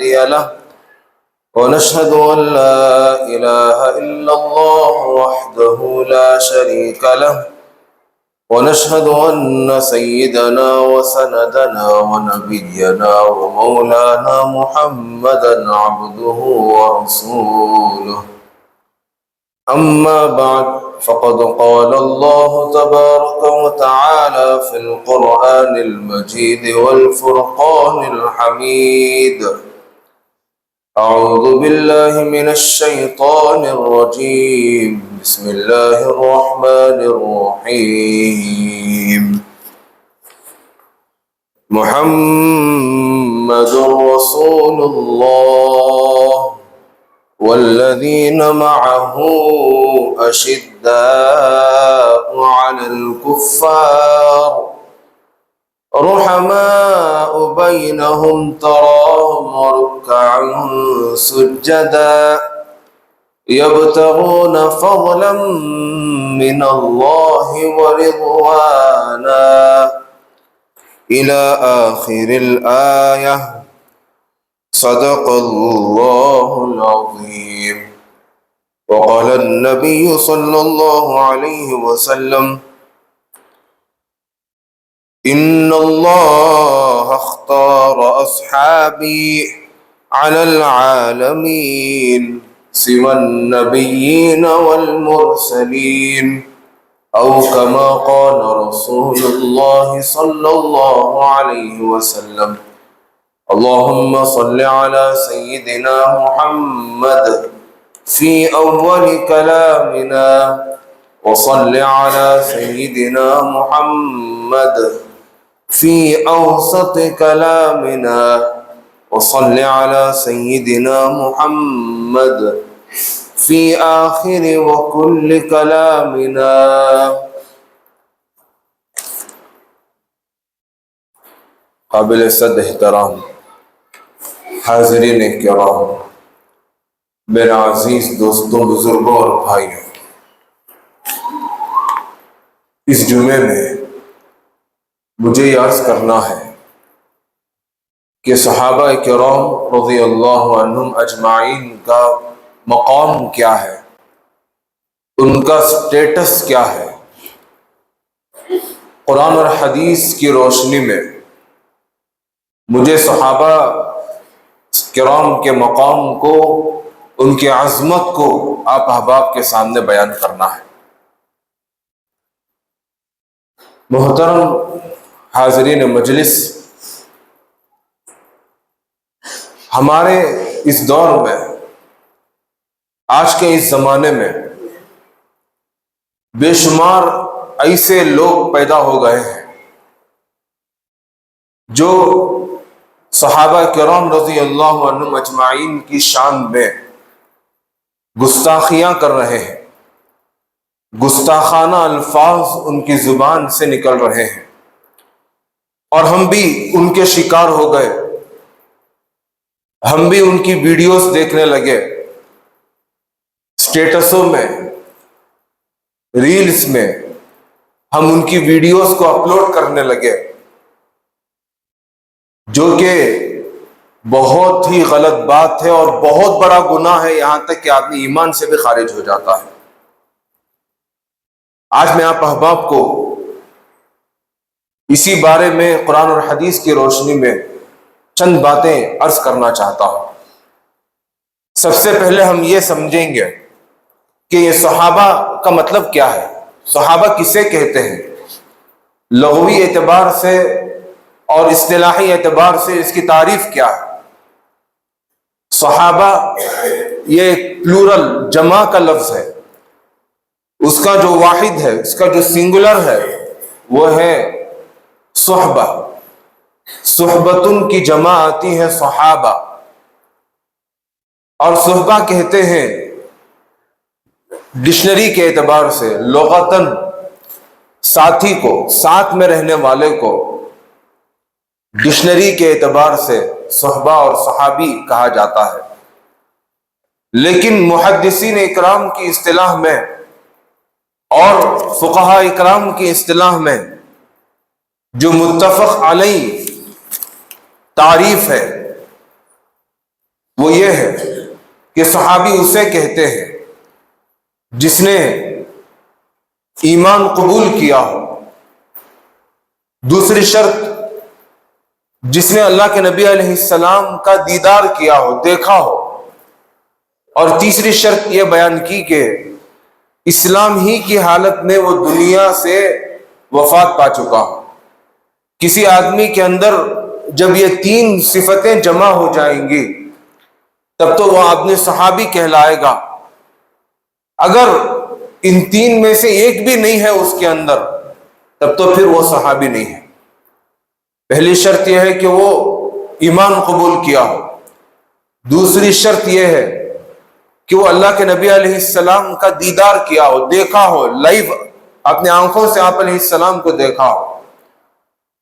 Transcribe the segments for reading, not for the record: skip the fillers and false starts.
هادي له ونشهد أن لا إله إلا الله وحده لا شريك له ونشهد أن سيدنا وسندنا ونبينا ومولانا محمدا عبده ورسوله. أما بعد فقد قال الله تبارك وتعالى في القرآن المجيد والفرقان الحميد: أعوذ بالله من الشيطان الرجيم. بسم الله الرحمن الرحيم. محمد رسول الله والذين معه أشداء على الكفار رحماء بينهم تراهم ركعا سجدا يبتغون فضلا من الله ورضوانا إلى آخر الآية. صدق الله العظيم. وقال النبي صلى الله عليه وسلم: إن الله اختار أصحابي على العالمين سوى النبيين والمرسلين، أو كما قال رسول الله صلى الله عليه وسلم. اللهم صل على سيدنا محمد في أول كلامنا، وصل على سيدنا محمد في أوسط كلامنا، وصل على سيدنا محمد في آخر وكل كلامنا. قابل صد احترام حاضرین کرام، میرے عزیز دوستوں، بزرگوں اور بھائیوں، اس جمعے میں مجھے یہ عرض کرنا ہے کہ صحابہ کرام رضی اللہ عنہم اجمعین کا مقام کیا ہے، ان کا سٹیٹس کیا ہے۔ قرآن اور حدیث کی روشنی میں مجھے صحابہ کرام کے مقام کو، ان کی عظمت کو آپ احباب کے سامنے بیان کرنا ہے۔ محترم حاضرین مجلس، ہمارے اس دور میں، آج کے اس زمانے میں بے شمار ایسے لوگ پیدا ہو گئے ہیں جو صحابہ کرام رضی اللہ عنہم اجمعین کی شان میں گستاخیاں کر رہے ہیں، گستاخانہ الفاظ ان کی زبان سے نکل رہے ہیں، اور ہم بھی ان کے شکار ہو گئے۔ ہم بھی ان کی ویڈیوز دیکھنے لگے، سٹیٹسوں میں، ریلز میں ہم ان کی ویڈیوز کو اپلوڈ کرنے لگے، جو کہ بہت ہی غلط بات ہے اور بہت بڑا گناہ ہے، یہاں تک کہ آدمی ایمان سے بھی خارج ہو جاتا ہے۔ آج میں آپ احباب کو اسی بارے میں قرآن اور حدیث کی روشنی میں چند باتیں عرض کرنا چاہتا ہوں۔ سب سے پہلے ہم یہ سمجھیں گے کہ یہ صحابہ کا مطلب کیا ہے، صحابہ کسے کہتے ہیں، لغوی اعتبار سے اور اصطلاحی اعتبار سے اس کی تعریف کیا ہے۔ صحابہ یہ ایک پلورل، جمع کا لفظ ہے، اس کا جو واحد ہے، اس کا جو سنگولر ہے وہ ہے صحبہ۔ صحبتن کی جمع آتی ہے صحابہ، اور صحبہ کہتے ہیں ڈکشنری کے اعتبار سے لغتاً ساتھی کو، ساتھ میں رہنے والے کو ڈکشنری کے اعتبار سے صحبہ اور صحابی کہا جاتا ہے۔ لیکن محدثین اکرام کی اصطلاح میں اور فقہاء اکرام کی اصطلاح میں جو متفق علیہ تعریف ہے وہ یہ ہے کہ صحابی اسے کہتے ہیں جس نے ایمان قبول کیا ہو. دوسری شرط جس نے اللہ کے نبی علیہ السلام کا دیدار کیا ہو، دیکھا ہو. اور تیسری شرط یہ بیان کی کہ اسلام ہی کی حالت میں وہ دنیا سے وفات پا چکا ہو. کسی آدمی کے اندر جب یہ تین صفتیں جمع ہو جائیں گی تب تو وہ آدمی صحابی کہلائے گا. اگر ان تین میں سے ایک بھی نہیں ہے اس کے اندر تب تو پھر وہ صحابی نہیں ہے. پہلی شرط یہ ہے کہ وہ ایمان قبول کیا ہو. دوسری شرط یہ ہے کہ وہ اللہ کے نبی علیہ السلام کا دیدار کیا ہو، دیکھا ہو، لائیو اپنے آنکھوں سے آپ علیہ السلام کو دیکھا ہو.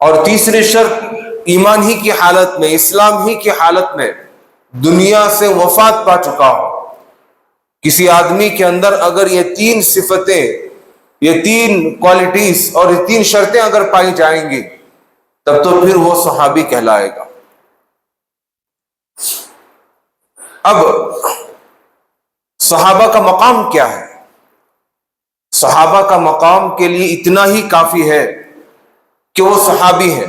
اور تیسری شرط ایمان ہی کی حالت میں، اسلام ہی کی حالت میں دنیا سے وفات پا چکا ہو. کسی آدمی کے اندر اگر یہ تین صفتیں، یہ تین کوالٹیز اور یہ تین شرطیں اگر پائی جائیں گی تب تو پھر وہ صحابی کہلائے گا. اب صحابہ کا مقام کیا ہے؟ صحابہ کا مقام کے لیے اتنا ہی کافی ہے کہ وہ صحابی ہے.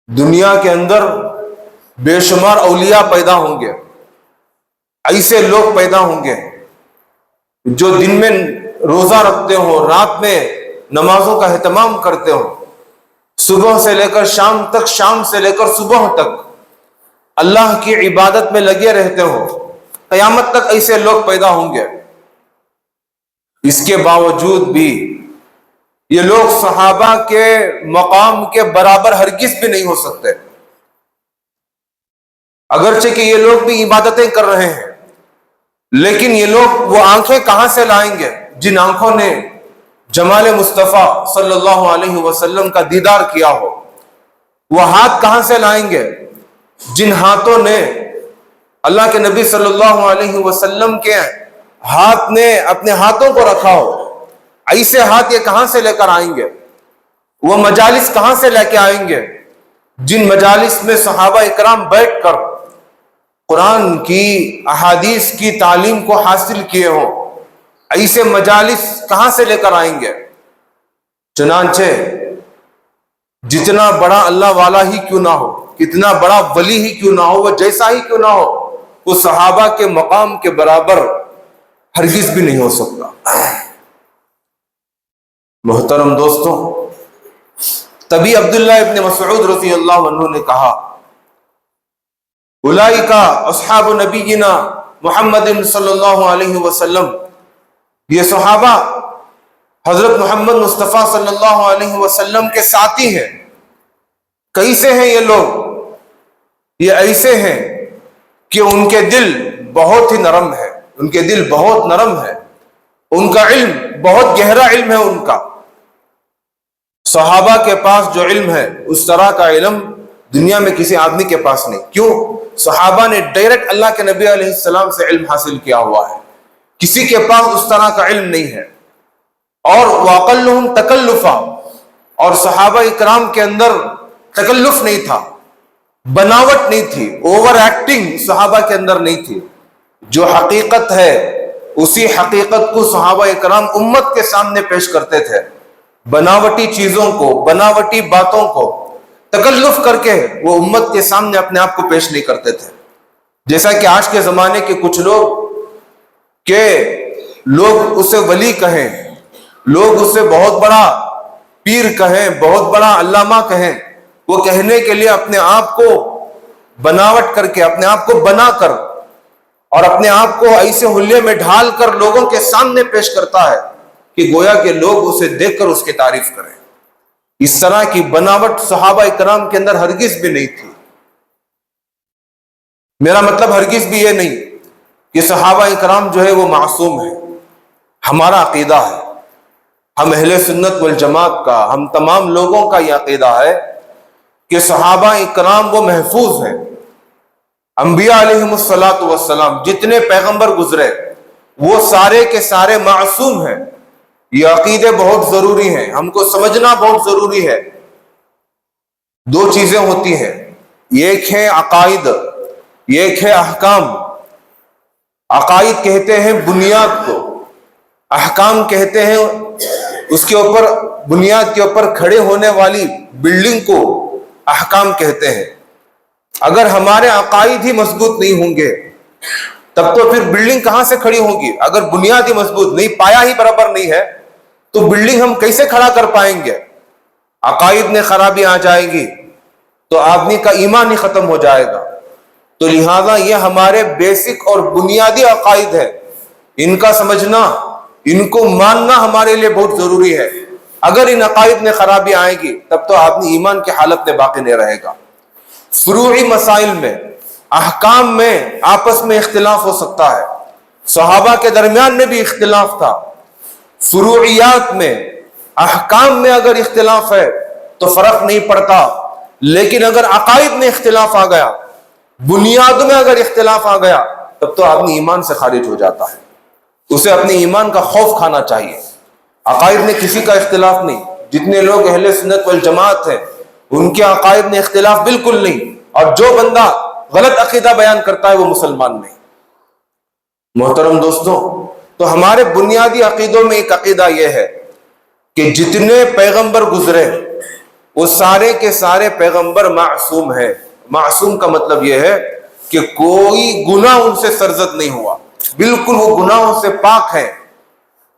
دنیا کے اندر بے شمار اولیاء پیدا ہوں گے، ایسے لوگ پیدا ہوں گے جو دن میں روزہ رکھتے ہوں، رات میں نمازوں کا اہتمام کرتے ہوں، صبح سے لے کر شام تک، شام سے لے کر صبح تک اللہ کی عبادت میں لگے رہتے ہوں. قیامت تک ایسے لوگ پیدا ہوں گے. اس کے باوجود بھی یہ لوگ صحابہ کے مقام کے برابر ہرگز بھی نہیں ہو سکتے. اگرچہ کہ یہ لوگ بھی عبادتیں کر رہے ہیں، لیکن یہ لوگ وہ آنکھیں کہاں سے لائیں گے جن آنکھوں نے جمال مصطفیٰ صلی اللہ علیہ وسلم کا دیدار کیا ہو؟ وہ ہاتھ کہاں سے لائیں گے جن ہاتھوں نے اللہ کے نبی صلی اللہ علیہ وسلم کے ہاتھ نے اپنے ہاتھوں کو رکھا ہو؟ ایسے ہاتھ یہ کہاں سے لے کر آئیں گے؟ وہ مجالس کہاں سے لے کے آئیں گے جن مجالس میں صحابہ اکرام بیٹھ کر قرآن کی، احادیث کی تعلیم کو حاصل کیے ہوں؟ ایسے مجالس کہاں سے لے کر آئیں گے؟ چنانچہ جتنا بڑا اللہ والا ہی کیوں نہ ہو، کتنا بڑا ولی ہی کیوں نہ ہو، وہ جیسا ہی کیوں نہ ہو، وہ صحابہ کے مقام کے برابر ہرگز بھی نہیں ہو سکتا. محترم دوستوں، تبھی عبداللہ ابن مسعود رضی اللہ عنہ نے کہا اولئک اصحاب نبینا محمد صلی اللہ علیہ وسلم، یہ صحابہ حضرت محمد مصطفیٰ صلی اللہ علیہ وسلم کے ساتھی ہیں. کیسے ہیں یہ لوگ؟ یہ ایسے ہیں کہ ان کے دل بہت ہی نرم ہے، ان کے دل بہت نرم ہے، ان کا علم بہت گہرا علم ہے. ان کا صحابہ کے پاس جو علم ہے اس طرح کا علم دنیا میں کسی آدمی کے پاس نہیں. کیوں؟ صحابہ نے ڈائریکٹ اللہ کے نبی علیہ السلام سے علم حاصل کیا ہوا ہے. کسی کے پاس اس طرح کا علم نہیں ہے. اور وَأَقَلُّهُمْ تَكَلُّفًا، اور صحابہ اکرام کے اندر تکلف نہیں تھا، بناوٹ نہیں تھی، اوور ایکٹنگ صحابہ کے اندر نہیں تھی. جو حقیقت ہے اسی حقیقت کو صحابہ اکرام امت کے سامنے پیش کرتے تھے. بناوٹی چیزوں کو، بناوٹی باتوں کو تکلف کر کے وہ امت کے سامنے اپنے آپ کو پیش نہیں کرتے تھے. جیسا کہ آج کے زمانے کے کچھ لوگ اسے ولی کہیں، لوگ اسے بہت بڑا پیر کہیں، بہت بڑا علامہ کہیں. وہ کہنے کے لیے اپنے آپ کو بناوٹ کر کے، اپنے آپ کو بنا کر اور اپنے آپ کو ایسے حلیے میں ڈھال کر لوگوں کے سامنے پیش کرتا ہے کہ گویا کہ لوگ اسے دیکھ کر اس کی تعریف کریں. اس طرح کی بناوٹ صحابہ اکرام کے اندر ہرگز بھی نہیں تھی. میرا مطلب ہرگز بھی یہ نہیں کہ صحابہ اکرام جو ہے وہ معصوم ہے. ہمارا عقیدہ ہے، ہم اہل سنت والجماعت کا، ہم تمام لوگوں کا یہ عقیدہ ہے کہ صحابہ اکرام وہ محفوظ ہیں. انبیاء علیہم الصلاۃ والسلام جتنے پیغمبر گزرے وہ سارے کے سارے معصوم ہیں. یہ عقیدے بہت ضروری ہیں، ہم کو سمجھنا بہت ضروری ہے. دو چیزیں ہوتی ہیں، ایک ہے عقائد یہ ایک ہے احکام. عقائد کہتے ہیں بنیاد کو, احکام کہتے ہیں اس کے اوپر, بنیاد کے اوپر کھڑے ہونے والی بلڈنگ کو احکام کہتے ہیں. اگر ہمارے عقائد ہی مضبوط نہیں ہوں گے تب تو پھر بلڈنگ کہاں سے کھڑی ہوگی؟ اگر بنیاد ہی مضبوط نہیں, پایا ہی برابر نہیں ہے تو بلڈنگ ہم کیسے کھڑا کر پائیں گے؟ عقائد میں خرابی آ جائے گی تو آدمی کا ایمان ہی ختم ہو جائے گا. تو لہذا یہ ہمارے بیسک اور بنیادی عقائد ہے, ان کا سمجھنا, ان کو ماننا ہمارے لیے بہت ضروری ہے. اگر ان عقائد میں خرابی آئے گی تب تو آدمی ایمان کی حالت میں باقی نہیں رہے گا. فروعی مسائل میں, احکام میں آپس میں اختلاف ہو سکتا ہے. صحابہ کے درمیان میں بھی اختلاف تھا. فروعیات میں, احکام میں اگر اختلاف ہے تو فرق نہیں پڑتا, لیکن اگر عقائد میں اختلاف آ گیا, بنیاد میں اگر اختلاف آ گیا تب تو آدمی ایمان سے خارج ہو جاتا ہے. اسے اپنے ایمان کا خوف کھانا چاہیے. عقائد میں کسی کا اختلاف نہیں. جتنے لوگ اہل سنت والجماعت ہیں ان کے عقائد میں اختلاف بالکل نہیں, اور جو بندہ غلط عقیدہ بیان کرتا ہے وہ مسلمان نہیں. محترم دوستوں, تو ہمارے بنیادی عقیدوں میں ایک عقیدہ یہ ہے کہ جتنے پیغمبر گزرے وہ سارے کے سارے پیغمبر معصوم ہیں. معصوم کا مطلب یہ ہے کہ کوئی گناہ ان سے سرزد نہیں ہوا, بالکل وہ گناہوں سے پاک ہے,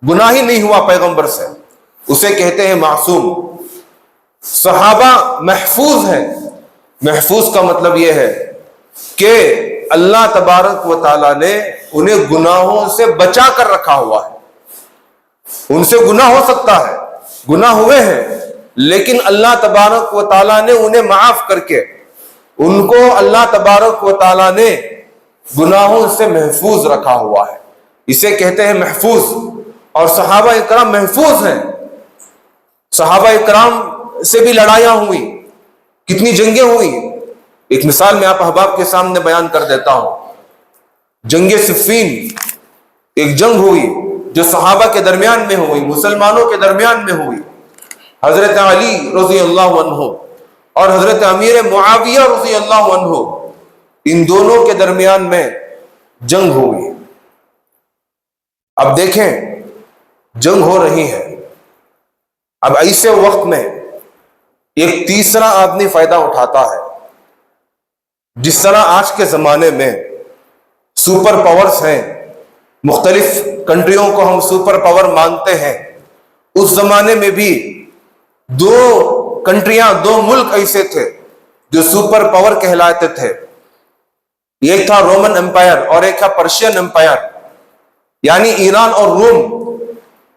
گناہ ہی نہیں ہوا پیغمبر سے, اسے کہتے ہیں معصوم. صحابہ محفوظ ہیں. محفوظ کا مطلب یہ ہے کہ اللہ تبارک و تعالیٰ نے انہیں گناہوں سے بچا کر رکھا ہوا ہے. ان سے گناہ ہو سکتا ہے, گناہ ہوئے ہیں, لیکن اللہ تبارک و تعالیٰ نے انہیں معاف کر کے ان کو اللہ تبارک و تعالیٰ نے گناہوں سے محفوظ رکھا ہوا ہے. اسے کہتے ہیں محفوظ. اور صحابہ اکرام محفوظ ہیں. صحابہ اکرام سے بھی لڑائیاں ہوئی, کتنی جنگیں ہوئی. ایک مثال میں آپ احباب کے سامنے بیان کر دیتا ہوں. جنگ صفین ایک جنگ ہوئی جو صحابہ کے درمیان میں ہوئی, مسلمانوں کے درمیان میں ہوئی. حضرت علی رضی اللہ عنہ اور حضرت امیر معاویہ رضی اللہ عنہ, ان دونوں کے درمیان میں جنگ ہوئی. اب دیکھیں, جنگ ہو رہی ہے. اب ایسے وقت میں ایک تیسرا آدمی فائدہ اٹھاتا ہے. جس طرح آج کے زمانے میں سپر پاورز ہیں, مختلف کنٹریوں کو ہم سپر پاور مانتے ہیں, اس زمانے میں بھی دو کنٹریاں, دو ملک ایسے تھے جو سپر پاور کہلاتے تھے. ایک تھا رومن امپائر اور ایک تھا پرشین امپائر, یعنی ایران اور روم.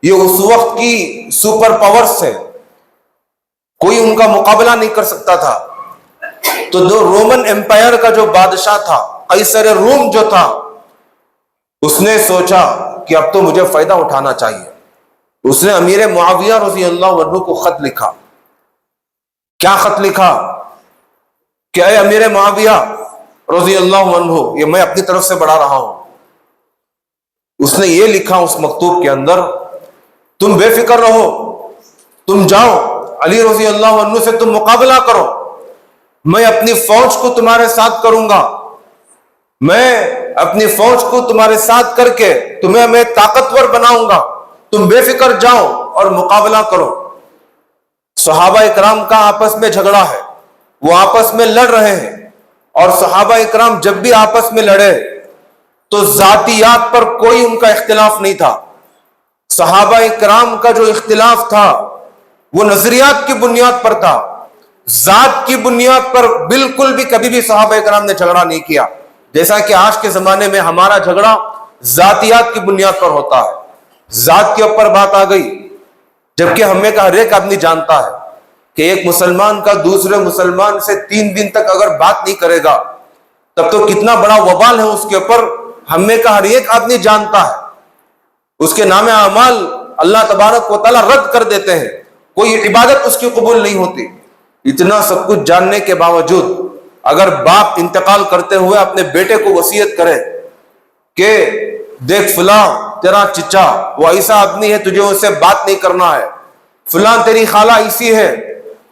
یہ اس وقت کی سپر پاورز ہیں, کوئی ان کا مقابلہ نہیں کر سکتا تھا. تو دو رومن امپائر کا جو بادشاہ تھا, قیصر روم جو تھا, اس نے سوچا کہ اب تو مجھے فائدہ اٹھانا چاہیے. اس نے امیر معاویہ رضی اللہ عنہ کو خط لکھا. کیا خط لکھا کہ اے امیر معاویہ رضی اللہ عنہ, یہ میں اپنی طرف سے بڑھا رہا ہوں. اس نے یہ لکھا اس مکتوب کے اندر, تم بے فکر رہو, تم جاؤ علی رضی اللہ عنہ سے تم مقابلہ کرو, میں اپنی فوج کو تمہارے ساتھ کروں گا, میں اپنی فوج کو تمہارے ساتھ کر کے تمہیں میں طاقتور بناؤں گا, تم بے فکر جاؤ اور مقابلہ کرو. صحابہ اکرام کا آپس میں جھگڑا ہے, وہ آپس میں لڑ رہے ہیں, اور صحابہ اکرام جب بھی آپس میں لڑے تو ذاتیات پر کوئی ان کا اختلاف نہیں تھا. صحابہ اکرام کا جو اختلاف تھا وہ نظریات کی بنیاد پر تھا, ذات کی بنیاد پر بالکل بھی کبھی بھی صحابہ اکرام نے جھگڑا نہیں کیا. جیسا کہ آج کے زمانے میں ہمارا جھگڑا ذاتیات کی بنیاد پر ہوتا ہے. ذات کے اوپر بات آ گئی, جبکہ ہمیں کا ہر ایک آدمی جانتا ہے کہ ایک مسلمان کا دوسرے مسلمان سے 3 دن تک اگر بات نہیں کرے گا تب تو کتنا بڑا وبال ہے اس کے اوپر. ہمیں کا ہر ایک آدمی جانتا ہے. اس کے نام اعمال اللہ تبارک و تعالیٰ رد کر دیتے ہیں, کوئی عبادت اس کی قبول نہیں ہوتی. اتنا سب کچھ جاننے کے باوجود اگر باپ انتقال کرتے ہوئے اپنے بیٹے کو وصیت کرے کہ دیکھ فلاں تیرا چچا وہ ایسا آدمی ہے, تجھے اس سے بات نہیں کرنا ہے, فلاں تیری خالہ ایسی ہے,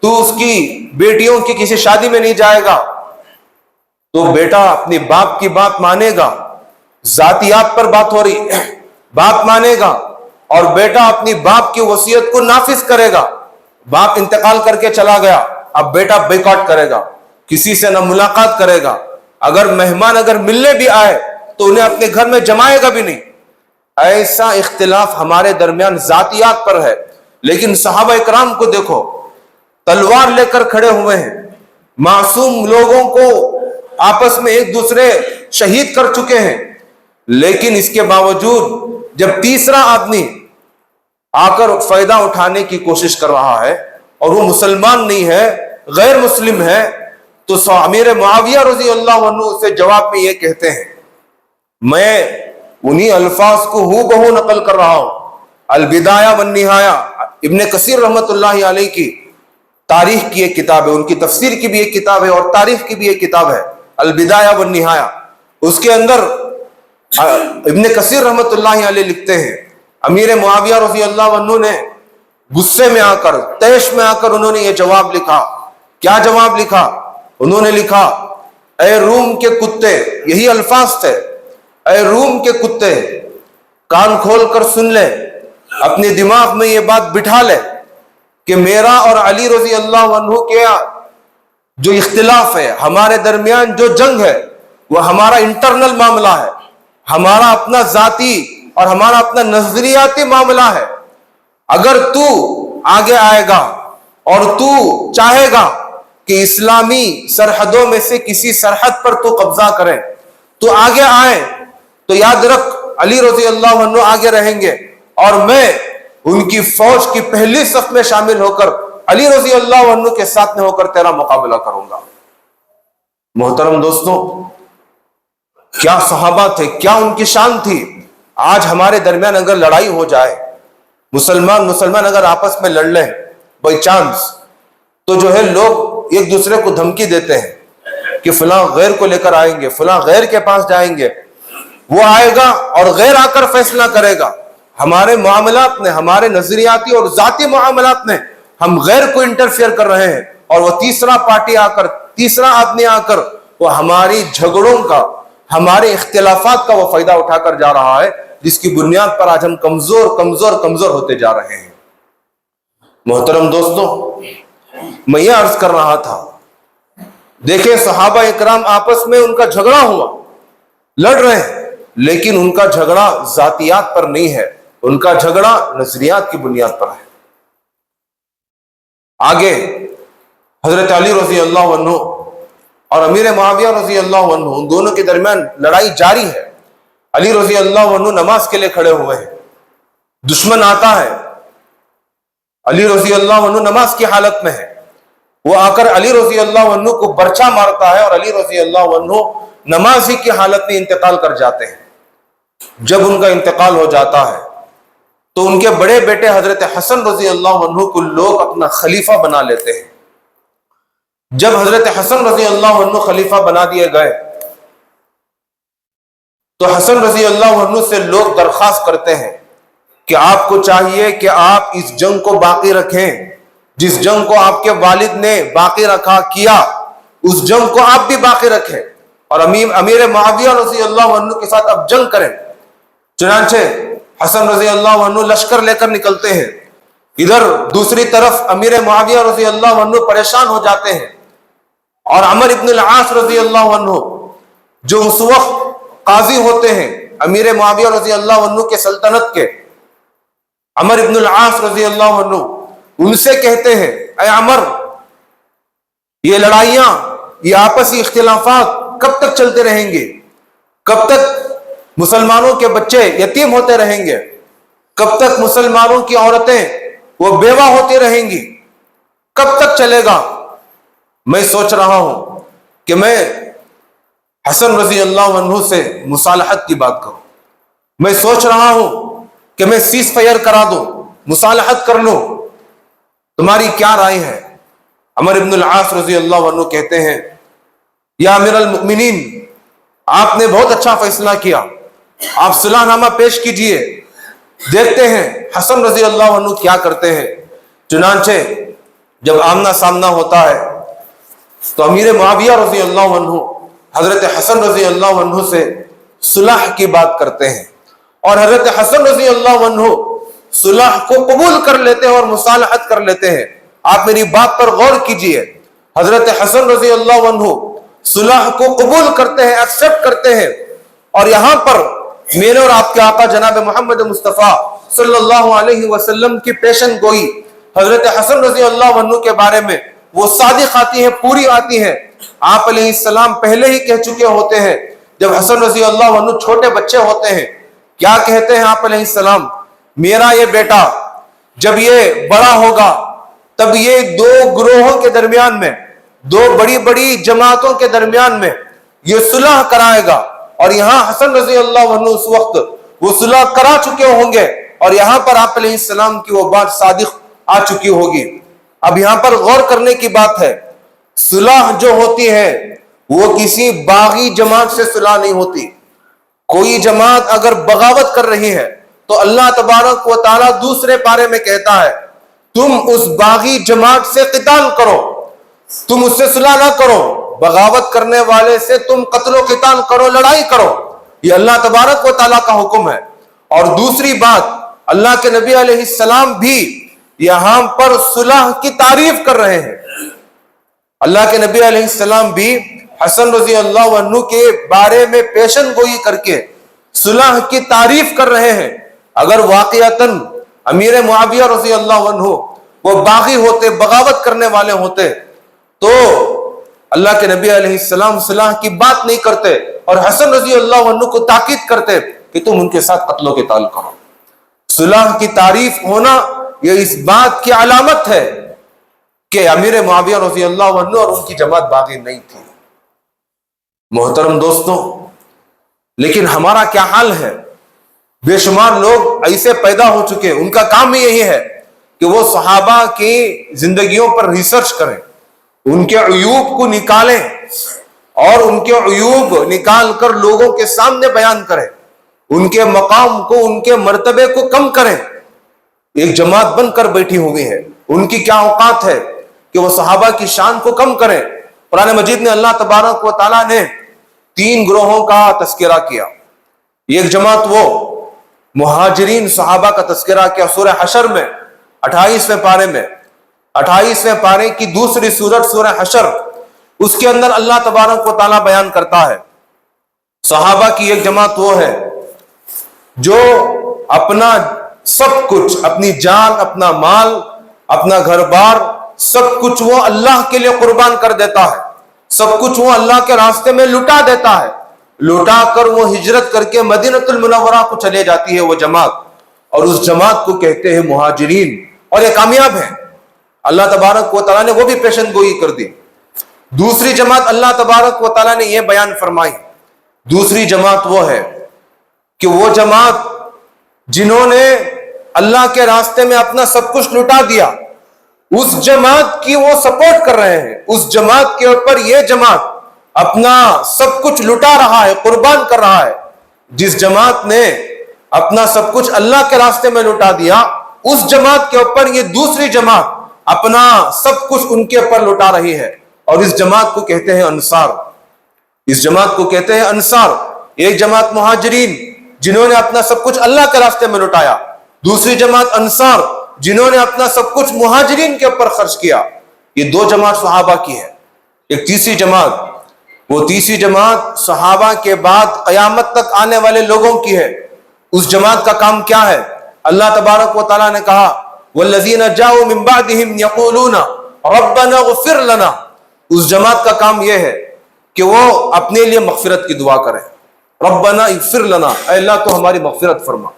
تو اس کی بیٹیوں کی کسی شادی میں نہیں جائے گا, تو بیٹا اپنی باپ کی بات مانے گا، ذاتیات پر بات ہو رہی، باپ مانے گا، اور بیٹا اپنی باپ کی وصیت کو نافذ کرے گا۔ باپ انتقال کر کے چلا گیا، اب بیٹا بیکاٹ کرے گا، کسی سے نہ ملاقات کرے گا، اگر مہمان اگر ملنے بھی آئے تو انہیں اپنے گھر میں جمائے گا بھی نہیں۔ ایسا اختلاف ہمارے درمیان ذاتیات پر ہے، لیکن صحابہ اکرام کو دیکھو، تلوار لے کر کھڑے ہوئے ہیں، معصوم لوگوں کو آپس میں ایک دوسرے شہید کر چکے ہیں، لیکن اس کے باوجود جب تیسرا آدمی آ کر فائدہ اٹھانے کی کوشش کر رہا ہے اور وہ مسلمان نہیں ہے، غیر مسلم ہے، تو امیر معاویہ رضی اللہ عنہ سے جواب میں یہ کہتے ہیں، میں انہی الفاظ کو ہو بہو نقل کر رہا ہوں۔ البدایہ والنہایہ، ابن کثیر رحمۃ اللہ علیہ کی تاریخ کی ایک کتاب ہے، ان کی تفسیر کی بھی ایک کتاب ہے اور تاریخ کی بھی ایک کتاب ہے، البدایہ والنہایہ۔ اس کے اندر ابن کثیر رحمۃ اللہ علیہ لکھتے ہیں، امیر معاویہ رضی اللہ عنہ نے غصے میں آ کر، تیش میں آ کر انہوں نے یہ جواب لکھا۔ کیا جواب لکھا؟ انہوں نے لکھا، اے روم کے کتے، یہی الفاظ تھے، اے روم کے کتے، کان کھول کر سن لے، اپنے دماغ میں یہ بات بٹھا لے کہ میرا اور علی رضی اللہ عنہ کے جو اختلاف ہے، ہمارے درمیان جو جنگ ہے، وہ ہمارا انٹرنل معاملہ ہے، ہمارا اپنا ذاتی اور ہمارا اپنا نظریاتی معاملہ ہے۔ اگر تو آگے آئے گا اور تو چاہے گا کہ اسلامی سرحدوں میں سے کسی سرحد پر تو قبضہ کرے، تو آگے آئے، تو یاد رکھ علی رضی اللہ عنہ آگے رہیں گے اور میں ان کی فوج کی پہلی صف میں شامل ہو کر علی رضی اللہ عنہ کے ساتھ میں ہو کر تیرا مقابلہ کروں گا۔ محترم دوستوں، کیا صحابہ تھے، کیا ان کی شان تھی۔ آج ہمارے درمیان اگر لڑائی ہو جائے، مسلمان اگر آپس میں لڑ لیں بائی چانس، تو جو ہے لوگ ایک دوسرے کو دھمکی دیتے ہیں کہ فلاں غیر کو لے کر آئیں گے، فلاں غیر کے پاس جائیں گے، وہ آئے گا اور غیر آ کر فیصلہ کرے گا۔ ہمارے معاملات میں، ہمارے نظریاتی اور ذاتی معاملات میں ہم غیر کو انٹرفیئر کر رہے ہیں، اور وہ تیسرا پارٹی آ کر، تیسرا آدمی آ کر وہ ہماری جھگڑوں کا، ہمارے اختلافات کا وہ فائدہ اٹھا کر جا رہا ہے، جس کی بنیاد پر آج ہم کمزور ہوتے جا رہے ہیں۔ محترم دوستوں، میں یہ عرض کر رہا تھا، دیکھیں صحابہ اکرام آپس میں ان کا جھگڑا ہوا، لڑ رہے ہیں، لیکن ان کا جھگڑا ذاتیات پر نہیں ہے، ان کا جھگڑا نظریات کی بنیاد پر ہے۔ آگے حضرت علی رضی اللہ عنہ اور امیر معاویہ رضی اللہ عنہ، ان دونوں کے درمیان لڑائی جاری ہے۔ علی رضی اللہ عنہ نماز کے لیے کھڑے ہوئے ہیں، دشمن آتا ہے، علی رضی اللہ عنہ نماز کی حالت میں ہے، وہ آ کر علی رضی اللہ عنہ کو برچا مارتا ہے اور علی رضی اللہ عنہ نماز ہی کی حالت میں انتقال کر جاتے ہیں۔ جب ان کا انتقال ہو جاتا ہے تو ان کے بڑے بیٹے حضرت حسن رضی اللہ عنہ کو لوگ اپنا خلیفہ بنا لیتے ہیں۔ جب حضرت حسن رضی اللہ عنہ خلیفہ بنا دیے گئے تو حسن رضی اللہ عنہ سے لوگ درخواست کرتے ہیں کہ آپ کو چاہیے کہ آپ اس جنگ کو باقی رکھیں، جس جنگ کو آپ کے والد نے باقی رکھا کیا، اس جنگ کو آپ بھی باقی رکھیں اور امیر معاویہ رضی اللہ عنہ کے ساتھ اب جنگ کریں۔ چنانچہ حسن رضی اللہ عنہ لشکر لے کر نکلتے ہیں، ادھر دوسری طرف امیر معاویہ رضی اللہ عنہ پریشان ہو جاتے ہیں، اور عمر ابن العاص رضی اللہ عنہ جو اس وقت قاضی ہوتے ہیں امیر معاویہ رضی اللہ عنہ کے سلطنت کے، عمر ابن العاص رضی اللہ عنہ ان سے کہتے ہیں، اے عمر، یہ لڑائیاں، یہ آپسی اختلافات کب تک چلتے رہیں گے؟ کب تک مسلمانوں کے بچے یتیم ہوتے رہیں گے؟ کب تک مسلمانوں کی عورتیں وہ بیوہ ہوتی رہیں گی؟ کب تک چلے گا؟ میں سوچ رہا ہوں کہ میں حسن رضی اللہ عنہ سے مصالحت کی بات کروں، میں سوچ رہا ہوں کہ میں سیز فائر کرا دوں، مصالحت کر لوں، تمہاری کیا رائے ہے؟ عمر ابن العاص رضی اللہ عنہ کہتے ہیں، یا امیر المؤمنین، آپ نے بہت اچھا فیصلہ کیا، آپ صلح نامہ پیش کیجئے، دیکھتے ہیں حسن رضی اللہ عنہ کیا کرتے ہیں۔ چنانچہ جب آمنا سامنا ہوتا ہے تو امیر معاویہ رضی اللہ عنہ حضرت حسن رضی اللہ عنہ سے صلح کی بات کرتے ہیں اور حضرت حسن رضی اللہ عنہ صلح کو قبول کر لیتے ہیں اور مصالحت کر لیتے ہیں. آپ میری بات پر غور کیجئے. حضرت حسن رضی اللہ عنہ صلح کو قبول کرتے ہیں, ایکسپٹ کرتے ہیں, اور یہاں پر میرے اور آپ کے آقا جناب محمد مصطفیٰ صلی اللہ علیہ وسلم کی پیشن گوئی حضرت حسن رضی اللہ عنہ کے بارے میں وہ صادق آتی ہے, پوری آتی ہے. آپ علیہ السلام پہلے ہی کہہ چکے ہوتے ہیں, جب حسن رضی اللہ عنہ چھوٹے بچے ہوتے ہیں, کیا کہتے ہیں آپ علیہ السلام, میرا یہ بیٹا جب یہ بڑا ہوگا تب یہ دو گروہوں کے درمیان میں, دو بڑی بڑی جماعتوں کے درمیان میں یہ صلح کرائے گا. اور یہاں حسن رضی اللہ عنہ اس وقت وہ صلح کرا چکے ہوں گے اور یہاں پر آپ علیہ السلام کی وہ بات صادق آ چکی ہوگی. اب یہاں پر غور کرنے کی بات ہے, صلح جو ہوتی ہے وہ کسی باغی جماعت سے صلح نہیں ہوتی. کوئی جماعت اگر بغاوت کر رہی ہے تو اللہ تبارک و تعالیٰ دوسرے پارے میں کہتا ہے تم اس باغی جماعت سے قتال کرو, تم اس سے صلح نہ کرو, بغاوت کرنے والے سے تم قتل و قتال کرو, لڑائی کرو. یہ اللہ تبارک و تعالیٰ کا حکم ہے. اور دوسری بات, اللہ کے نبی علیہ السلام بھی یہاں پر صلح کی تعریف کر رہے ہیں. اللہ کے نبی علیہ السلام بھی حسن رضی اللہ عنہ کے بارے میں پیشن گوئی کر کے صلح کی تعریف کر رہے ہیں. اگر واقعتاً امیر معاویہ رضی اللہ عنہ وہ باغی ہوتے, بغاوت کرنے والے ہوتے, تو اللہ کے نبی علیہ السلام صلح کی بات نہیں کرتے اور حسن رضی اللہ عنہ کو تاکید کرتے کہ تم ان کے ساتھ قتل و قتال کرو. صلح کی تعریف ہونا یہ اس بات کی علامت ہے کہ امیر معاویہ رضی اللہ عنہ اور ان کی جماعت باغی نہیں تھی. محترم دوستوں, لیکن ہمارا کیا حال ہے؟ بے شمار لوگ ایسے پیدا ہو چکے, ان کا کام ہی یہی ہے کہ وہ صحابہ کی زندگیوں پر ریسرچ کریں, ان کے عیوب کو نکالیں اور ان کے عیوب نکال کر لوگوں کے سامنے بیان کریں, ان کے مقام کو, ان کے مرتبے کو کم کریں. ایک جماعت بن کر بیٹھی ہوئی ہے, ان کی کیا اوقات ہے کہ وہ صحابہ کی شان کو کم کریں. قرآن مجید میں اللہ تبارک و تعالیٰ نے 3 گروہوں کا تذکرہ کیا. ایک جماعت وہ مہاجرین صحابہ کا تذکرہ کیا سورہ حشر میں 28ویں پارے میں, 28ویں پارے کی دوسری سورت سورہ حشر, اس کے اندر اللہ تبارک و تعالیٰ بیان کرتا ہے صحابہ کی ایک جماعت وہ ہے جو اپنا سب کچھ, اپنی جان, اپنا مال, اپنا گھر بار, سب کچھ وہ اللہ کے لیے قربان کر دیتا ہے, سب کچھ وہ اللہ کے راستے میں لٹا دیتا ہے. لٹا کر وہ ہجرت کر کے مدینہ المنورہ کو چلے جاتی ہے وہ جماعت, اور اس جماعت کو کہتے ہیں مہاجرین, اور یہ کامیاب ہے. اللہ تبارک و تعالیٰ نے وہ بھی پیشن گوئی کر دی. دوسری جماعت اللہ تبارک و تعالیٰ نے یہ بیان فرمائی, دوسری جماعت وہ ہے کہ وہ جماعت جنہوں نے اللہ کے راستے میں اپنا سب کچھ لٹا دیا, اس جماعت کی وہ سپورٹ کر رہے ہیں. اس جماعت کے اوپر یہ جماعت اپنا سب کچھ لٹا رہا ہے, قربان کر رہا ہے. جس جماعت نے اپنا سب کچھ اللہ کے راستے میں لٹا دیا, اس جماعت کے اوپر یہ دوسری جماعت اپنا سب کچھ ان کے اوپر لٹا رہی ہے, اور اس جماعت کو کہتے ہیں انصار. اس جماعت کو کہتے ہیں انصار. ایک جماعت مہاجرین جنہوں نے اپنا سب کچھ اللہ کے راستے میں لٹایا, دوسری جماعت انصار جنہوں نے اپنا سب کچھ مہاجرین کے اوپر خرچ کیا. یہ 2 جماعت صحابہ کی ہے. ایک تیسری جماعت, وہ تیسری جماعت صحابہ کے بعد قیامت تک آنے والے لوگوں کی ہے. اس جماعت کا کام کیا ہے؟ اللہ تبارک و تعالیٰ نے کہا والذین جاؤوا من بعدہم یقولون ربنا اغفر لنا. اس جماعت کا کام یہ ہے کہ وہ اپنے لیے مغفرت کی دعا کریں. ربنا اغفر لنا, اے اللہ تو ہماری مغفرت فرما.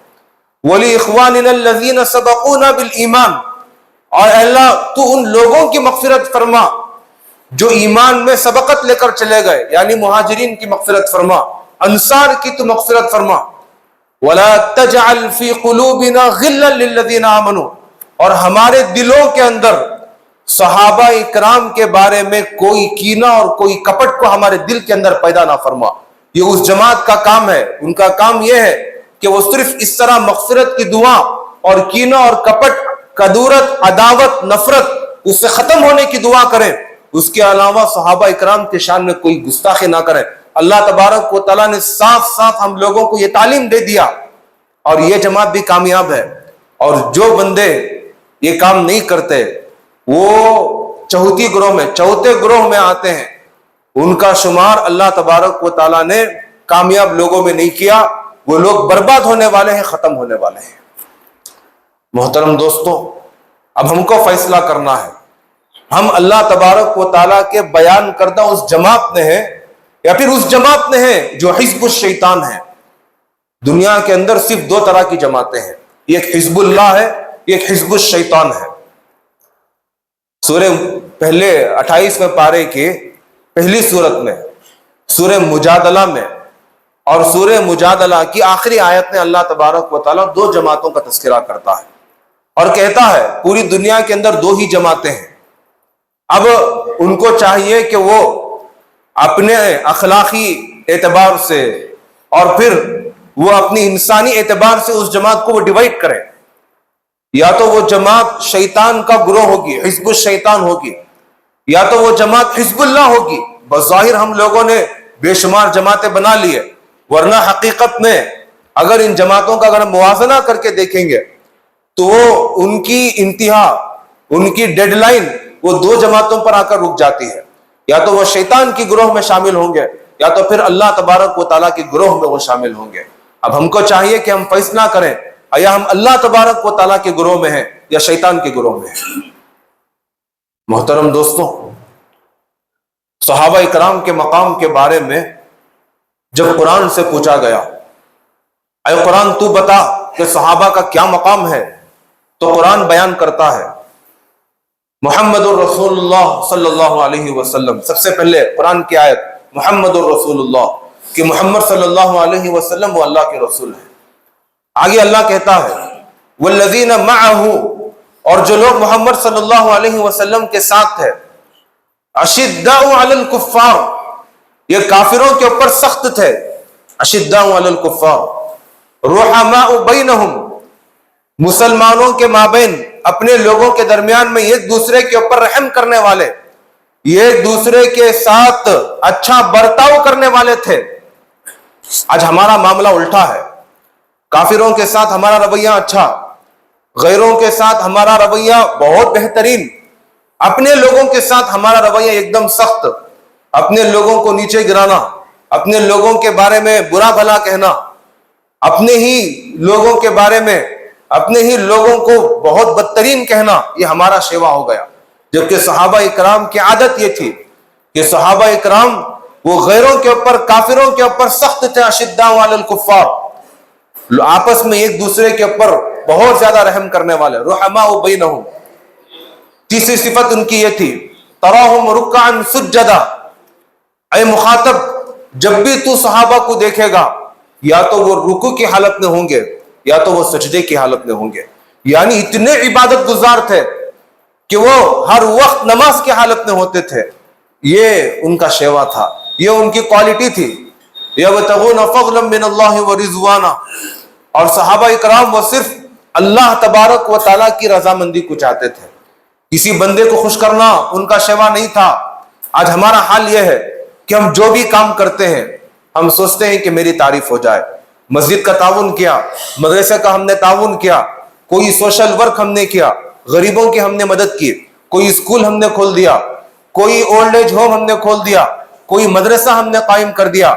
وَلِإِخْوَانِنَا الَّذِينَ سَبَقُونَا بِالْإِيمَانِ, اور اے اللہ تو ان لوگوں کی مغفرت فرما جو ایمان میں سبقت لے کر چلے گئے, یعنی مہاجرین کی مغفرت فرما, انصار کی تو مغفرت فرما. وَلَا تَجْعَلْ فِي قُلُوبِنَا غِلًّا لِلَّذِينَ آمَنُوا, اور ہمارے دلوں کے اندر صحابہ اکرام کے بارے میں کوئی کینہ اور کوئی کپٹ کو ہمارے دل کے اندر پیدا نہ فرما. یہ اس جماعت کا کام ہے. ان کا کام یہ ہے کہ وہ صرف اس طرح مغفرت کی دعا اور کینہ اور کپٹ, کدورت, عداوت, نفرت اس سے ختم ہونے کی دعا کریں. اس کے علاوہ صحابہ اکرام کے شان میں کوئی گستاخی نہ کریں. اللہ تبارک و تعالیٰ نے صاف صاف ہم لوگوں کو یہ تعلیم دے دیا، اور یہ جماعت بھی کامیاب ہے۔ اور جو بندے یہ کام نہیں کرتے وہ چوتھے گروہ میں آتے ہیں، ان کا شمار اللہ تبارک و تعالیٰ نے کامیاب لوگوں میں نہیں کیا، وہ لوگ برباد ہونے والے ہیں، ختم ہونے والے ہیں۔ محترم دوستو، اب ہم کو فیصلہ کرنا ہے، ہم اللہ تبارک و تعالیٰ کے بیان کردہ اس جماعت میں ہیں یا پھر اس جماعت میں ہیں جو حزب الشیطان ہے۔ دنیا کے اندر صرف دو طرح کی جماعتیں ہیں، ایک حزب اللہ ہے، ایک حزب الشیطان ہے۔ سورہ پہلے 28ویں پارے کے پہلی سورت میں، سورہ مجادلہ میں اور سورہ مجادلہ کی آخری آیت میں اللہ تبارک و تعالیٰ دو جماعتوں کا تذکرہ کرتا ہے اور کہتا ہے پوری دنیا کے اندر دو ہی جماعتیں ہیں۔ اب ان کو چاہیے کہ وہ اپنے اخلاقی اعتبار سے اور پھر وہ اپنی انسانی اعتبار سے اس جماعت کو وہ ڈیوائیڈ کریں، یا تو وہ جماعت شیطان کا گروہ ہوگی، حزب الشیطان ہوگی، یا تو وہ جماعت حزب اللہ ہوگی۔ بظاہر ہم لوگوں نے بے شمار جماعتیں بنا لی ہے، ورنہ حقیقت میں اگر ان جماعتوں کا اگر ہم موازنہ کر کے دیکھیں گے تو ان کی انتہا، ان کی ڈیڈ لائن وہ دو جماعتوں پر آ کر رک جاتی ہے، یا تو وہ شیطان کی گروہ میں شامل ہوں گے یا تو پھر اللہ تبارک و تعالیٰ کے گروہ میں وہ شامل ہوں گے۔ اب ہم کو چاہیے کہ ہم فیصلہ کریں یا ہم اللہ تبارک و تعالیٰ کے گروہ میں ہیں یا شیطان کے گروہ میں ہیں۔ محترم دوستو، صحابہ اکرام کے مقام کے بارے میں جب قرآن سے پوچھا گیا، اے قرآن تو بتا کہ صحابہ کا کیا مقام ہے، تو قرآن بیان کرتا ہے محمد الرسول اللہ صلی اللہ علیہ وسلم۔ سب سے پہلے قرآن کی آیت محمد الرسول اللہ، کہ محمد صلی اللہ علیہ وسلم وہ اللہ کے رسول ہیں۔ آگے اللہ کہتا ہے والذین معہ، اور جو لوگ محمد صلی اللہ علیہ وسلم کے ساتھ ہے، اشداء علی الکفار، یہ کافروں کے اوپر سخت تھے، اشداء علی الکفار، رحماء بینہم، مسلمانوں کے مابین اپنے لوگوں کے درمیان میں ایک دوسرے کے اوپر رحم کرنے والے، ایک دوسرے کے ساتھ اچھا برتاؤ کرنے والے تھے۔ آج ہمارا معاملہ الٹا ہے، کافروں کے ساتھ ہمارا رویہ اچھا، غیروں کے ساتھ ہمارا رویہ بہت بہترین، اپنے لوگوں کے ساتھ ہمارا رویہ ایک دم سخت، اپنے لوگوں کو نیچے گرانا، اپنے لوگوں کے بارے میں برا بھلا کہنا، اپنے ہی لوگوں کے بارے میں اپنے ہی لوگوں کو بہت بدترین کہنا، یہ ہمارا شیوا ہو گیا۔ جبکہ صحابہ اکرام کی عادت یہ تھی کہ صحابہ اکرام وہ غیروں کے اوپر، کافروں کے اوپر سخت تھے، اشداء علی الکفار، آپس میں ایک دوسرے کے اوپر بہت زیادہ رحم کرنے والے، رحماء بینہم۔ تیسری صفت ان کی یہ تھی تراہم رکعا سجدا، اے مخاطب جب بھی تو صحابہ کو دیکھے گا یا تو وہ رکوع کی حالت میں ہوں گے یا تو وہ سجدے کی حالت میں ہوں گے، یعنی اتنے عبادت گزار تھے کہ وہ ہر وقت نماز کی حالت میں ہوتے تھے۔ یہ ان کا شیوا تھا، یہ ان کی کوالٹی تھی۔ یبتغون فضلا من اللہ ورضوانا، اور صحابہ اکرام وہ صرف اللہ تبارک و تعالیٰ کی رضامندی کو چاہتے تھے، کسی بندے کو خوش کرنا ان کا شیوا نہیں تھا۔ آج ہمارا حال یہ ہے کہ ہم جو بھی کام کرتے ہیں ہم سوچتے ہیں کہ میری تعریف ہو جائے۔ مسجد کا تعاون کیا، مدرسہ کا ہم نے تعاون کیا، کوئی سوشل ورک ہم نے کیا، غریبوں کی ہم نے مدد کی، کوئی اسکول ہم نے کھول دیا، کوئی اولڈ ایج ہوم ہم نے کھول دیا، کوئی مدرسہ ہم نے قائم کر دیا،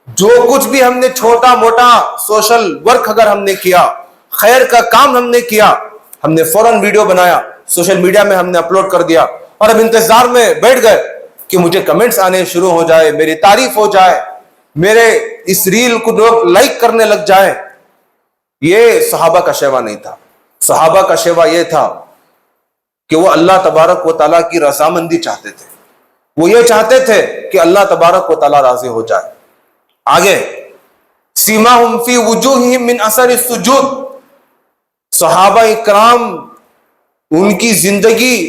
جو کچھ بھی ہم نے چھوٹا موٹا سوشل ورک اگر ہم نے کیا، خیر کا کام ہم نے کیا، ہم نے فوراً ویڈیو بنایا، سوشل میڈیا میں ہم نے اپلوڈ کر دیا، اور اب انتظار میں بیٹھ گئے کہ مجھے کمنٹس آنے شروع ہو جائے، میری تعریف ہو جائے، میرے اس ریل کو لوگ لائک کرنے لگ جائیں۔ یہ صحابہ کا شیوا نہیں تھا۔ صحابہ کا شیوا یہ تھا کہ وہ اللہ تبارک و تعالیٰ کی رضامندی چاہتے تھے، وہ یہ چاہتے تھے کہ اللہ تبارک و تعالیٰ راضی ہو جائے۔ آگے سیماہم فی وجوہہم من اثر السجود، صحابہ اکرام ان کی زندگی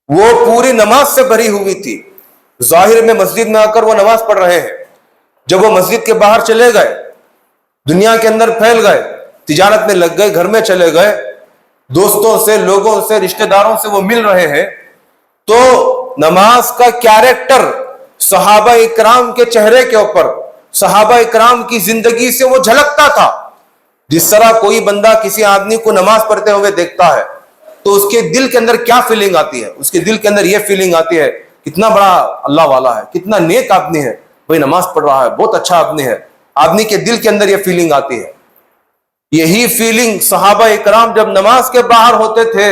وہ پوری نماز سے بھری ہوئی تھی۔ ظاہر میں مسجد میں آ کر وہ نماز پڑھ رہے ہیں، جب وہ مسجد کے باہر چلے گئے، دنیا کے اندر پھیل گئے، تجارت میں لگ گئے، گھر میں چلے گئے، دوستوں سے، لوگوں سے، رشتہ داروں سے وہ مل رہے ہیں، تو نماز کا کیریکٹر صحابہ اکرام کے چہرے کے اوپر، صحابہ اکرام کی زندگی سے وہ جھلکتا تھا۔ جس طرح کوئی بندہ کسی آدمی کو نماز پڑھتے ہوئے دیکھتا ہے تو اس کے دل کے اندر کیا فیلنگ آتی ہے؟ اس کے دل کے اندر یہ فیلنگ آتی ہے کتنا بڑا اللہ والا ہے، کتنا نیک آدمی ہے، بھائی نماز پڑھ رہا ہے، بہت اچھا آدمی ہے۔ آدمی کے دل کے اندر یہ فیلنگ آتی ہے۔ یہی فیلنگ صحابہ اکرام جب نماز کے باہر ہوتے تھے،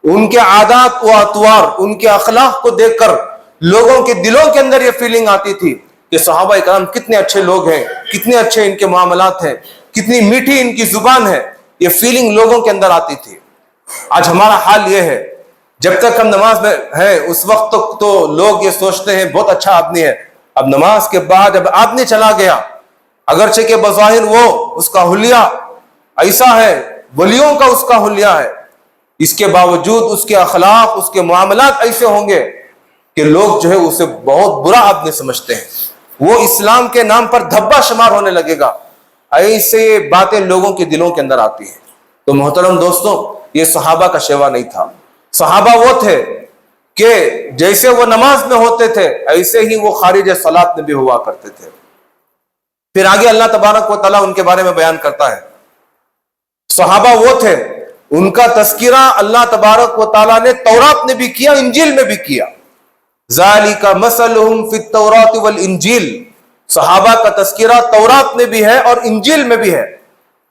ان کے عادات و اطوار، ان کے اخلاق کو دیکھ کر لوگوں کے دلوں کے اندر یہ فیلنگ آتی تھی کہ صحابہ اکرام کتنے اچھے لوگ ہیں، کتنے اچھے ان کے معاملات ہیں، کتنی میٹھی ان کی زبان ہے۔ یہ فیلنگ لوگوں کے اندر آتی تھی۔ آج ہمارا حال یہ ہے، جب تک ہم نماز میں ہیں اس وقت تک تو لوگ یہ سوچتے ہیں بہت اچھا آدمی ہے۔ اب نماز کے بعد جب آدمی چلا گیا، اگرچہ کہ بظاہر وہ اس کا حلیہ ایسا ہے، ولیوں کا اس کا حلیہ ہے، اس کے باوجود اس کے اخلاق، اس کے معاملات ایسے ہوں گے کہ لوگ جو ہے اسے بہت برا آدمی سمجھتے ہیں، وہ اسلام کے نام پر دھبا شمار ہونے لگے گا۔ ایسے باتیں لوگوں کے دلوں کے اندر آتی ہیں۔ تو محترم دوستوں، یہ صحابہ کا شیوا نہیں تھا۔ صحابہ وہ تھے کہ جیسے وہ نماز میں ہوتے تھے ایسے ہی وہ خارج صلاۃ میں بھی ہوا کرتے تھے۔ پھر آگے اللہ تبارک و تعالیٰ ان کے بارے میں بیان کرتا ہے۔ صحابہ وہ تھے، ان کا تذکرہ اللہ تبارک و تعالیٰ نے تورات میں بھی کیا، انجیل میں بھی کیا۔ ذالک مثلہم فی التوراۃ والانجیل، صحابہ کا تذکرہ تورات میں بھی ہے اور انجیل میں بھی ہے۔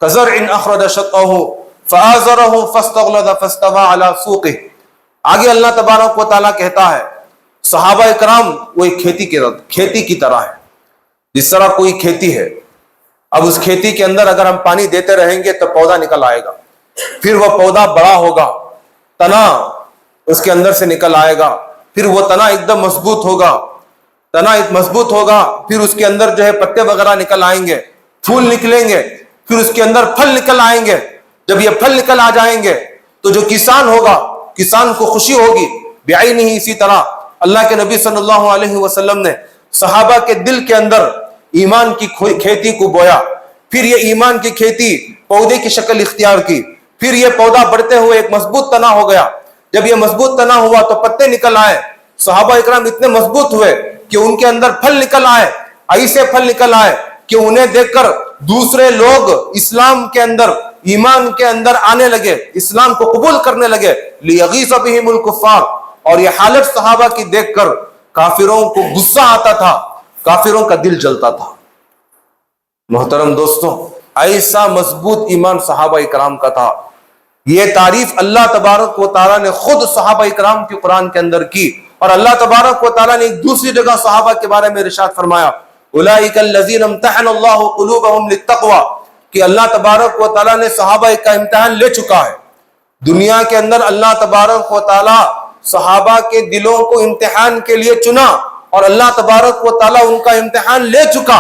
کزرع اخرج شطأہ فآزرہ فاستغلظ فاستوى علی سوقہ۔ آگے اللہ تبارک و تعالیٰ کہتا ہے صحابہ اکرام وہ ایک کھیتی کی طرح ہے۔ جس طرح کوئی کھیتی ہے، اب اس کھیتی کے اندر اگر ہم پانی دیتے رہیں گے تو پودا نکل آئے گا، پھر وہ پودا بڑا ہوگا، تنا اس کے اندر سے نکل آئے گا، پھر وہ تنا ایک دم مضبوط ہوگا، تنا مضبوط ہوگا، پھر اس کے اندر جو ہے پتے وغیرہ نکل آئیں گے، پھول نکلیں گے، پھر اس کے اندر پھل نکل آئیں گے۔ جب یہ پھل نکل آ جائیں گے تو جو کسان ہوگا، کسان کو خوشی ہوگی بعینہ۔ اسی طرح اللہ کے نبی صلی اللہ علیہ وسلم نے صحابہ کے دل کے اندر ایمان کی کھیتی کو بویا، پھر یہ ایمان کی کھیتی پودے کی شکل اختیار کی، پھر یہ پودا بڑھتے ہوئے ایک مضبوط تنا ہو گیا۔ جب یہ مضبوط تنا ہوا تو پتے نکل آئے۔ صحابہ اکرام اتنے مضبوط ہوئے کہ ان کے اندر پھل نکل آئے، ایسے پھل نکل آئے کہ انہیں دیکھ کر دوسرے لوگ اسلام کے اندر، ایمان کے اندر آنے لگے، اسلام کو قبول کرنے لگے۔ لیغیظ بہم الکفار، اور یہ حالت صحابہ کی دیکھ کر کافروں کو غصہ آتا تھا، کافروں کا دل جلتا تھا۔ محترم دوستوں، ایسا مضبوط ایمان صحابہ اکرام کا تھا۔ یہ تعریف اللہ تبارک و تعالیٰ نے خود صحابہ اکرام کی قرآن کے اندر کی، اور اللہ تبارک و تعالیٰ نے ایک دوسری جگہ صحابہ کے بارے میں ارشاد فرمایا اولئک الذین امتحن اللہ قلوبہم للتقوی، کہ اللہ تبارک و تعالیٰ نے صحابہ کا امتحان لے چکا ہے۔ دنیا کے اندر اللہ تبارک و تعالیٰ صحابہ کے دلوں کو امتحان کے لیے چنا، اور اللہ تبارک و تعالیٰ ان کا امتحان لے چکا۔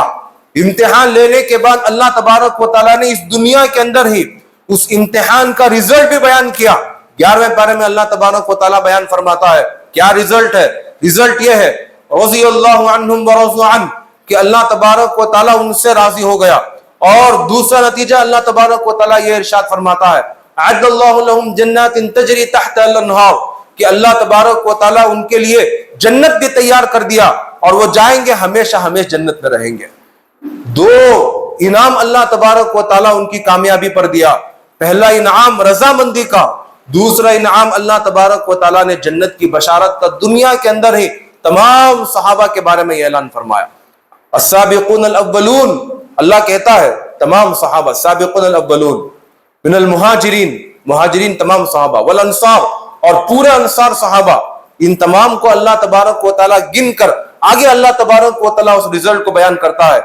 امتحان لینے کے بعد اللہ تبارک و تعالیٰ نے اس دنیا کے اندر ہی اس امتحان کا رزلٹ بھی بیان کیا۔ 11ویں پارے میں اللہ تبارک و تعالیٰ بیان فرماتا ہے کیا رزلٹ ہے؟ رزلٹ یہ ہے رضی اللہ عنہم ورضوا عنہ، کہ اللہ تبارک و تعالیٰ ان سے راضی ہو گیا۔ اور دوسرا نتیجہ اللہ تبارک و تعالیٰ یہ ارشاد فرماتا ہے اعد اللہ لہم جنات تجری تحت الانہار، کہ اللہ تبارک و تعالیٰ ان کے لیے جنت بھی تیار کر دیا، اور وہ جائیں گے ہمیشہ ہمیشہ جنت میں رہیں گے۔ دو انعام اللہ تبارک و تعالیٰ ان کی کامیابی پر دیا۔ پہلا انعام رضامندی کا، دوسرا انعام اللہ تبارک و تعالیٰ نے جنت کی بشارت کا دنیا کے اندر ہی تمام صحابہ کے بارے میں یہ اعلان فرمایا۔ السابقون الاولون، اللہ کہتا ہے تمام صحابہ سابقون الاولون من المہاجرین، مہاجرین تمام صحابہ، والانصار، اور پورے انصار صحابہ، ان تمام کو اللہ تبارک و تعالیٰ گن کر آگے اللہ تبارک و تعالیٰ اس رزلٹ کو بیان کرتا ہے۔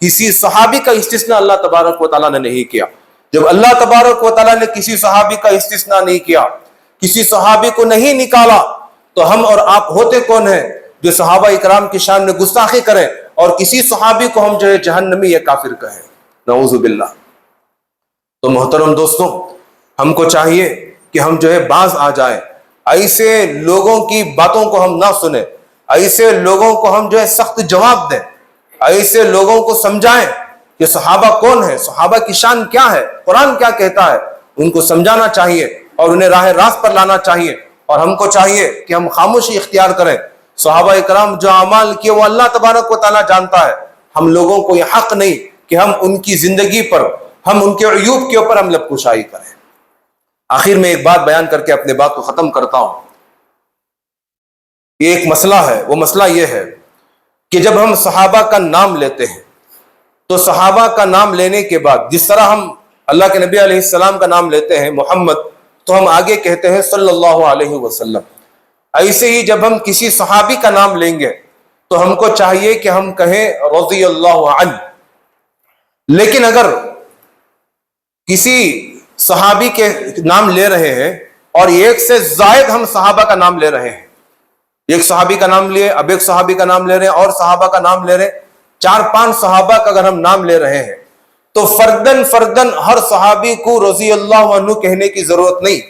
کسی صحابی کا استثناء اللہ تبارک و تعالیٰ نے نہیں کیا۔ جب اللہ تبارک و تعالیٰ نے کسی صحابی کا استثناء نہیں کیا، کسی صحابی کو نہیں نکالا، تو ہم اور آپ ہوتے کون ہیں جو صحابہ اکرام کی شان میں گستاخی کریں اور کسی صحابی کو ہم جو ہے جہنمی یا کافر کہیں؟ نعوذ باللہ۔ تو محترم دوستوں، ہم کو چاہیے کہ ہم جو ہے باز آ جائیں، ایسے لوگوں کی باتوں کو ہم نہ سنیں، ایسے لوگوں کو ہم جو ہے سخت جواب دیں، ایسے لوگوں کو سمجھائیں کہ صحابہ کون ہے، صحابہ کی شان کیا ہے، قرآن کیا کہتا ہے، ان کو سمجھانا چاہیے اور انہیں راہ راست پر لانا چاہیے۔ اور ہم کو چاہیے کہ ہم خاموشی اختیار کریں، صحابہ اکرام جو اعمال کیے وہ اللہ تبارک و تعالیٰ جانتا ہے. ہم لوگوں کو یہ حق نہیں کہ ہم ان کی زندگی پر، ہم ان کے عیوب کے اوپر ہم لب کشائی کریں. آخر میں ایک بات بیان کر کے اپنے بات کو ختم کرتا ہوں. یہ ایک مسئلہ ہے، وہ مسئلہ یہ ہے کہ جب ہم صحابہ کا نام لیتے ہیں تو صحابہ کا نام لینے کے بعد جس طرح ہم اللہ کے نبی علیہ السلام کا نام لیتے ہیں محمد، تو ہم آگے کہتے ہیں صلی اللہ علیہ وسلم. ایسے ہی جب ہم کسی صحابی کا نام لیں گے تو ہم کو چاہیے کہ ہم کہیں رضی اللہ عنہ. لیکن اگر کسی صحابی کے نام لے رہے ہیں اور ایک سے زائد ہم صحابہ کا نام لے رہے ہیں، ایک صحابی کا نام لیے، اب ایک صحابی کا نام لے رہے ہیں اور صحابہ کا نام لے رہے ہیں، 4-5 صحابہ کا اگر ہم نام لے رہے ہیں تو فردن ہر صحابی کو رضی اللہ عنہ کہنے کی ضرورت نہیں.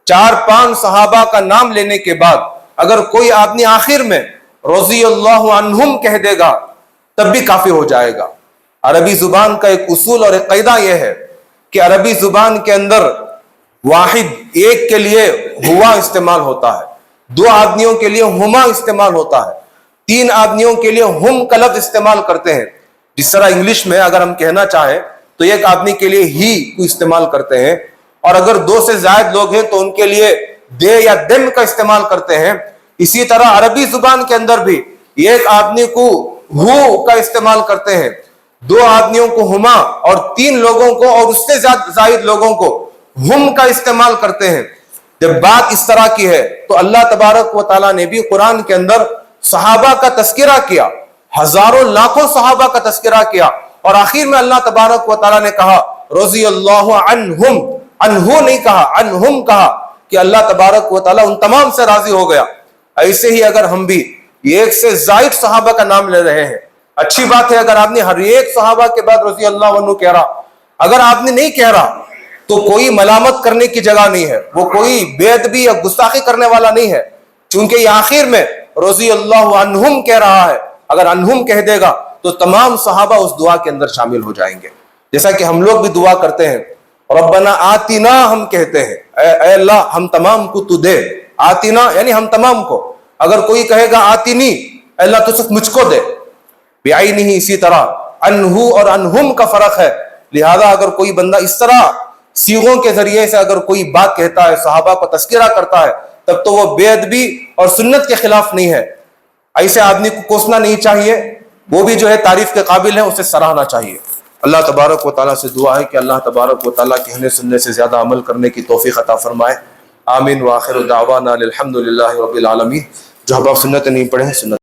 4-5 صحابہ کا نام لینے کے بعد اگر کوئی آدمی آخر میں رضی اللہ عنہم کہہ دے گا تب بھی کافی ہو جائے گا. عربی زبان کا ایک اصول اور ایک قاعدہ یہ ہے کہ عربی زبان کے اندر واحد ایک کے لیے ہوا استعمال ہوتا ہے، 2 آدمیوں کے لیے ہما استعمال ہوتا ہے، 3 آدمیوں کے لیے ہم کا لفظ استعمال کرتے ہیں. جس طرح انگلش میں اگر ہم کہنا چاہیں تو ایک آدمی کے لیے ہی کو استعمال کرتے ہیں، اور اگر 2 سے زائد لوگ ہیں تو ان کے لیے دے یا دم کا استعمال کرتے ہیں. اسی طرح عربی زبان کے اندر بھی ایک آدمی کو ہو کا استعمال کرتے ہیں، 2 آدمیوں کو ہما اور 3 لوگوں کو اور اس سے زائد لوگوں کو ہم کا استعمال کرتے ہیں. جب بات اس طرح کی ہے تو اللہ تبارک و تعالیٰ نے بھی قرآن کے اندر صحابہ کا تذکرہ کیا، ہزاروں لاکھوں صحابہ کا تذکرہ کیا، اور آخر میں اللہ تبارک و تعالیٰ نے کہا رضی اللہ عنہم، عنہ نہیں کہا، عنہم کہا، کہ اللہ تبارک و تعالیٰ ان تمام سے راضی ہو گیا. ایسے ہی اگر ہم بھی ایک سے زائد صحابہ کا نام لے رہے ہیں، اچھی بات ہے اگر آدمی ہر ایک صحابہ کے بعد رضی اللہ عنہ کہہ رہا. اگر آدمی نہیں کہہ رہا تو کوئی ملامت کرنے کی جگہ نہیں ہے، وہ کوئی بے ادبی یا گستاخی کرنے والا نہیں ہے، چونکہ یہ آخر میں رضی اللہ عنہم کہہ رہا ہے. اگر عنہم کہہ دے گا تو تمام صحابہ اس دعا کے اندر شامل ہو جائیں گے. جیسا کہ ہم لوگ بھی دعا کرتے ہیں ربنا آتنا، ہم کہتے ہیں اے اللہ ہم تمام کو تو دے. آتنا یعنی ہم تمام کو. اگر کوئی کہے گا آتنی، اے اللہ تو صرف مجھ کو دے، بعینہ. اسی طرح عنہ اور عنہم کا فرق ہے. لہذا اگر کوئی بندہ اس طرح صیغوں کے ذریعے سے اگر کوئی بات کہتا ہے، صحابہ کو تذکرہ کرتا ہے، تب تو وہ بے ادبی اور سنت کے خلاف نہیں ہے. ایسے آدمی کو کوسنا نہیں چاہیے، وہ بھی جو ہے تعریف کے قابل ہے، اسے سراہنا چاہیے. اللہ تبارک و تعالیٰ سے دعا ہے کہ اللہ تبارک و تعالیٰ کہنے سننے سے زیادہ عمل کرنے کی توفیق عطا فرمائے. آمین. وآخر دعوانا الحمد للہ رب العالمین. جو احباب سنت نہیں پڑھے ہیں سنت